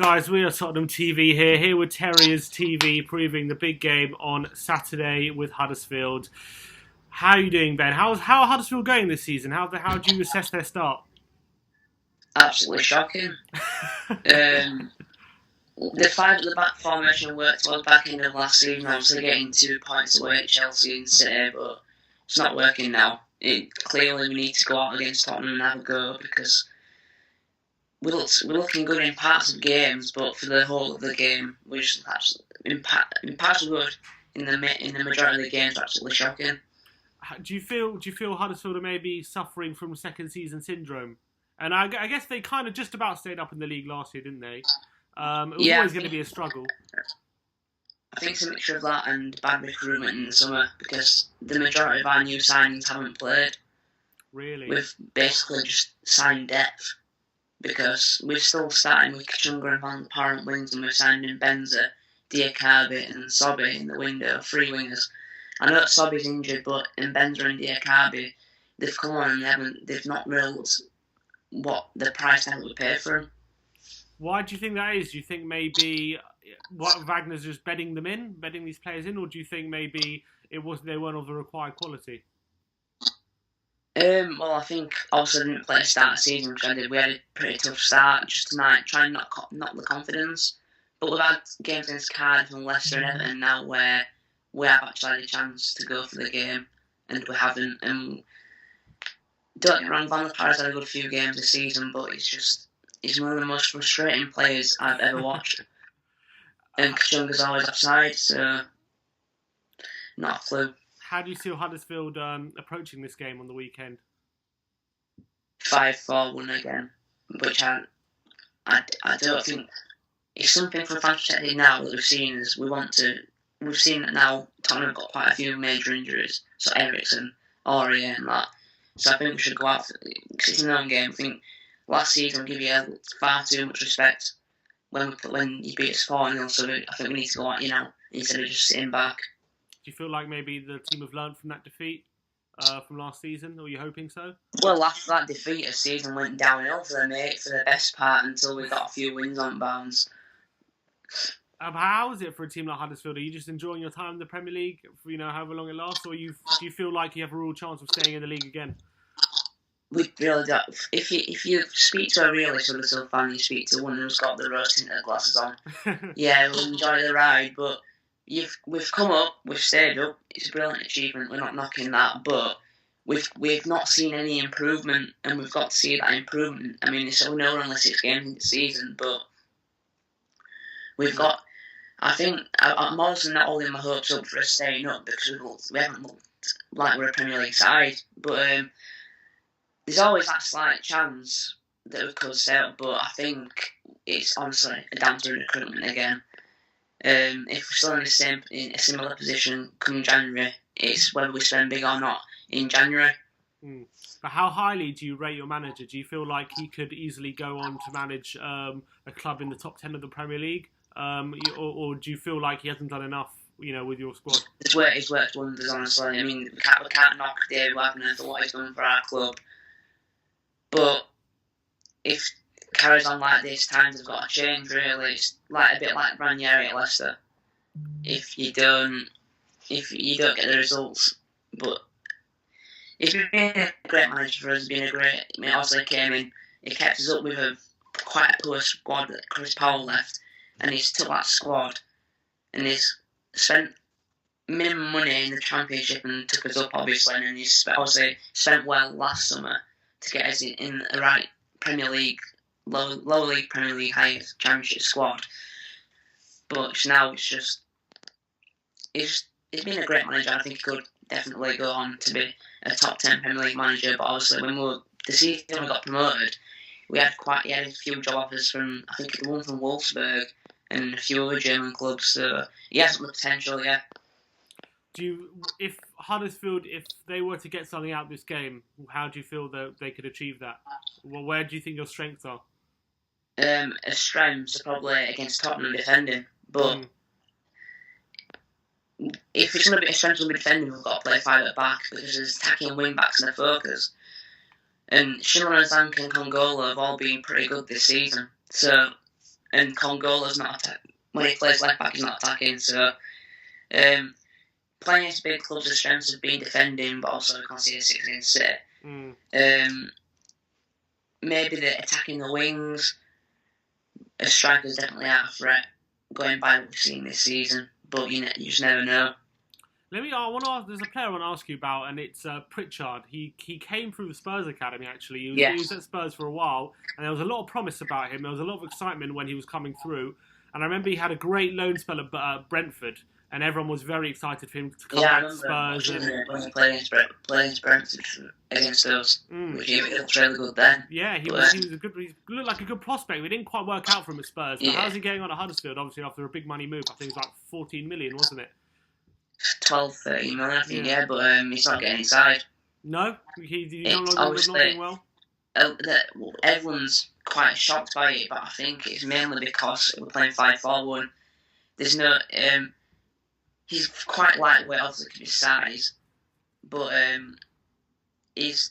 Guys, we are Tottenham TV here with TerriersTV, previewing the big game on Saturday with Huddersfield. How are you doing, Ben? How are Huddersfield going this season? How do you assess their start? Absolutely shocking. The 5 at the back formation worked well back in the last season, obviously getting 2 points away at Chelsea and City, but it's not working now. Clearly we need to go out against Tottenham and have a go, because we're looking good in parts of games, but for the whole of the game, we're just actually in parts of good. In the majority of the games, absolutely shocking. Do you feel Huddersfield are maybe suffering from second season syndrome? And I guess they kind of just about stayed up in the league last year, didn't they? It was always going to be a struggle. I think it's a mixture of that and bad recruitment in the summer, because the majority of our new signings haven't played. Really? We've basically just signed depth, because we're still starting with Kachunga and Van Parent wings, and we've signed in Benza, Diakabi and Sobby in the window, 3 wingers. I know that Sobby's injured, but in Benza and Diakabi, they've come on and they've not realised what the price tag would pay for him. Why do you think that is? Do you think maybe Wagner's just bedding these players in, or do you think maybe they weren't of the required quality? Well, I think also didn't play a start of the season, which I did. We had a pretty tough start just tonight, trying not the confidence. But we've had games against Cardiff and Leicester and Everton now where we have actually had a chance to go for the game, and we haven't. And don't get me wrong, Van der Par's had a good few games this season, but he's one of the most frustrating players I've ever watched. And Kachunga's always offside, so not a clue. How do you see Huddersfield approaching this game on the weekend? 5-4-1 again, which I don't think it's something from Pritchard now that we've seen. We've seen that now Tottenham have got quite a few major injuries, so Ericsson, Aurier and that. So I think we should go out, because it's an own game. I think last season we give you far too much respect when you beat us 4-0, so I think we need to go out now instead of just sitting back. Do you feel like maybe the team have learned from that defeat from last season, or are you hoping so? Well, after that defeat, the season went downhill for the best part until we got a few wins on bounds. How is it for a team like Huddersfield? Are you just enjoying your time in the Premier League, for, however long it lasts, or do you feel like you have a real chance of staying in the league again? We really don't. If you speak to a real Huddersfield fan, you speak to one who's got the rose-tinted glasses on. Yeah, we'll enjoy the ride, but we've come up, we've stayed up. It's a brilliant achievement. We're not knocking that, but we've not seen any improvement, and we've got to see that improvement. I mean, we know we're only 6 games in the season, but we've got. I think I'm also not holding my hopes up for us staying up, because we haven't looked like we're a Premier League side. But there's always that slight chance that we could stay up. But I think it's honestly down to recruitment again. If we're still in a similar position come January, it's whether we spend big or not in January. But how highly do you rate your manager? Do you feel like he could easily go on to manage a club in the top 10 of the Premier League? Or do you feel like he hasn't done enough, with your squad? He's worked wonders, honestly. I mean, we can't knock David Wagner for what he's done for our club. But if it carries on like this, times have got to change, really. It's a bit like Ranieri at Leicester. If you don't get the results, but he's been a great manager for us. Obviously he came in, he kept us up with quite a poor squad that Chris Powell left, and he's took that squad and he's spent minimum money in the Championship and took us up, obviously, and he's obviously spent well last summer to get us in the right Premier League, low league Premier League highest Championship squad. But now he's been a great manager. I think he could definitely go on to be a top 10 Premier League manager. But obviously, the season we got promoted, he had a few job offers from, I think, the one from Wolfsburg and a few other German clubs. So he has the potential, yeah. If Huddersfield, if they were to get something out of this game, how do you feel that they could achieve that? Well, where do you think your strengths are? His strengths are probably against Tottenham defending, but if it's going to be a strength to be defending, we've got to play 5 at the back, because there's attacking wing backs in the focus. And Shimon, Zank and Kongola have all been pretty good this season. So and Congola's not attacking. When he plays left back, he's not attacking. So playing against big clubs, the strengths have been defending, but also conceding 6 against City. Maybe the attacking the wings. A striker's definitely out of threat, going by what we've seen this season. But you just never know. I want to ask. There's a player I want to ask you about, and it's Pritchard. He came through the Spurs academy. Actually, he was at Spurs for a while, and there was a lot of promise about him. There was a lot of excitement when he was coming through, and I remember he had a great loan spell at Brentford, and everyone was very excited for him to come back to Spurs. When he played against Brentford against us, which he looked really good then. Yeah, he looked like a good prospect. We didn't quite work out for him at Spurs. But how's he getting on at Huddersfield? Obviously, after a big money move, I think it was like 14 million, wasn't it? 12, 13 million, I think, but he's not getting inside. No? He's not doing well? Everyone's quite shocked by it, but I think it's mainly because we're playing 5-4-1. There's no... he's quite lightweight, obviously, because of his size, but it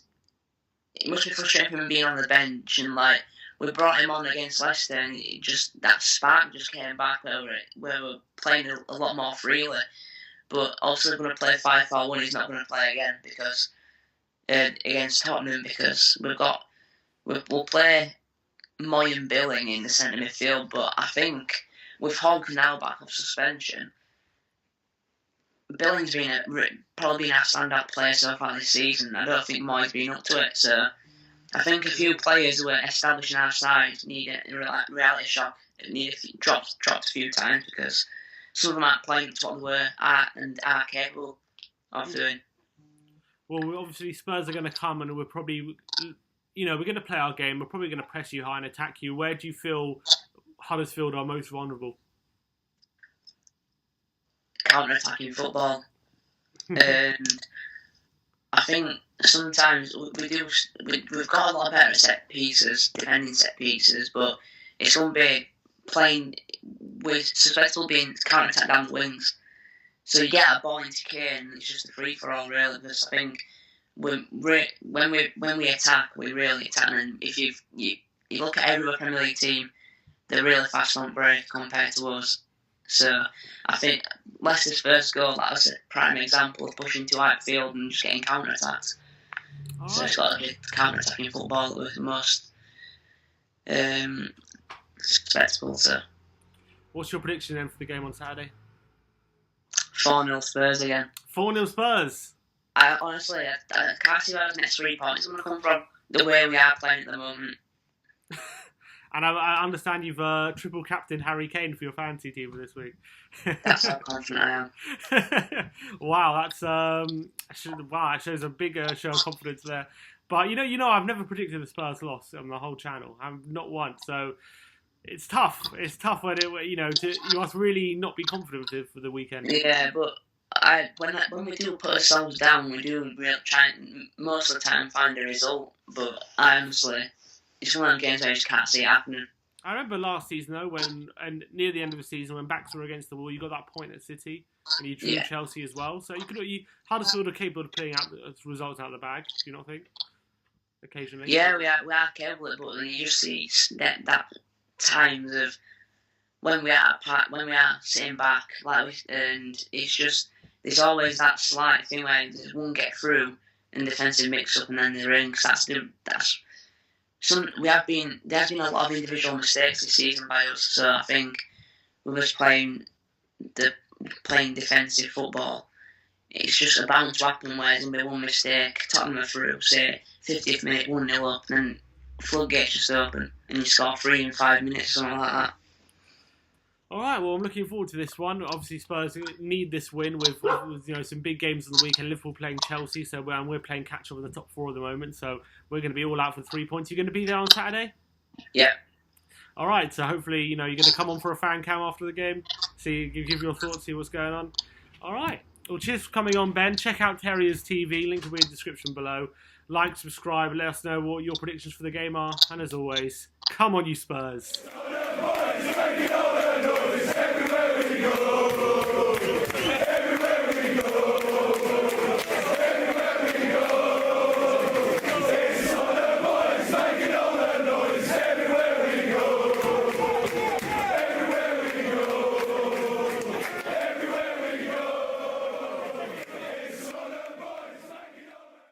must be frustrating for him being on the bench, and we brought him on against Leicester, and that spark just came back over it, where we're playing a lot more freely. But also going to play 5-4-1, he's not going to play again because against Tottenham, because we'll play Moy and Billing in the centre midfield. But I think with Hogg now back off suspension, Billing's probably been our standout player so far this season. I don't think Moy's been up to it. So I think a few players who are establishing our side need a reality shock. Need dropped a few times because some of them aren't playing to what they were and are capable of doing. Well, obviously Spurs are going to come and we're probably, we're going to play our game. We're probably going to press you high and attack you. Where do you feel Huddersfield are most vulnerable? Counter-attacking football. And I think sometimes we've got a lot better defending set pieces, but it's going to be playing with suspectable being counter-attack down the wings. So you get a ball into Kane, and it's just a free-for-all, really, because I think when we attack, we really attack. And if you look at every other Premier League team, they're really fast on break compared to us. So I think Leicester's first goal, that was a prime example of pushing to outfield and just getting counter-attacks. So it's got to be counter-attacking football that was the most successful. So. What's your prediction then for the game on Saturday? 4-0 Spurs again. 4-0 Spurs? I honestly can't see where the next 3 points are going to come from, the way we are playing at the moment. And I understand you've triple captained Harry Kane for your fantasy team for this week. That's how confident I am. Wow, that shows a big show of confidence there. But I've never predicted a Spurs loss on the whole channel. I'm not once. So it's tough. It's tough when you must really not be confident with it for the weekend. Yeah, but when we do put ourselves down, we do really try and most of the time find a result. But honestly, it's one of the games I just can't see it happening. I remember last season though, and near the end of the season when backs were against the wall, you got that point at City, and you drew Chelsea as well. So Huddersfield are capable of playing out the results out of the bag. Do you not think? Occasionally. Yeah, we are capable, but you just see that times of when we are sitting back, and it's just there's always that slight thing where there's one get through and defensive mix up, and then the rings. There have been a lot of individual mistakes this season by us, so I think we're just playing defensive football. It's just about to happen where there's going to be one mistake, Tottenham are through, say 50th minute, 1-0 up, and then floodgates just open, and you score 3 in 5 minutes, something like that. All right, well, I'm looking forward to this one. Obviously, Spurs need this win with some big games on the weekend. Liverpool playing Chelsea, so we're playing catch-up in the top 4 at the moment. So we're going to be all out for 3 points. You're going to be there on Saturday? Yeah. All right, so hopefully, you're going to come on for a fan cam after the game, give your thoughts, see what's going on. All right. Well, cheers for coming on, Ben. Check out TerriersTV. Link will be in the description below. Like, subscribe, let us know what your predictions for the game are. And as always, come on, you Spurs.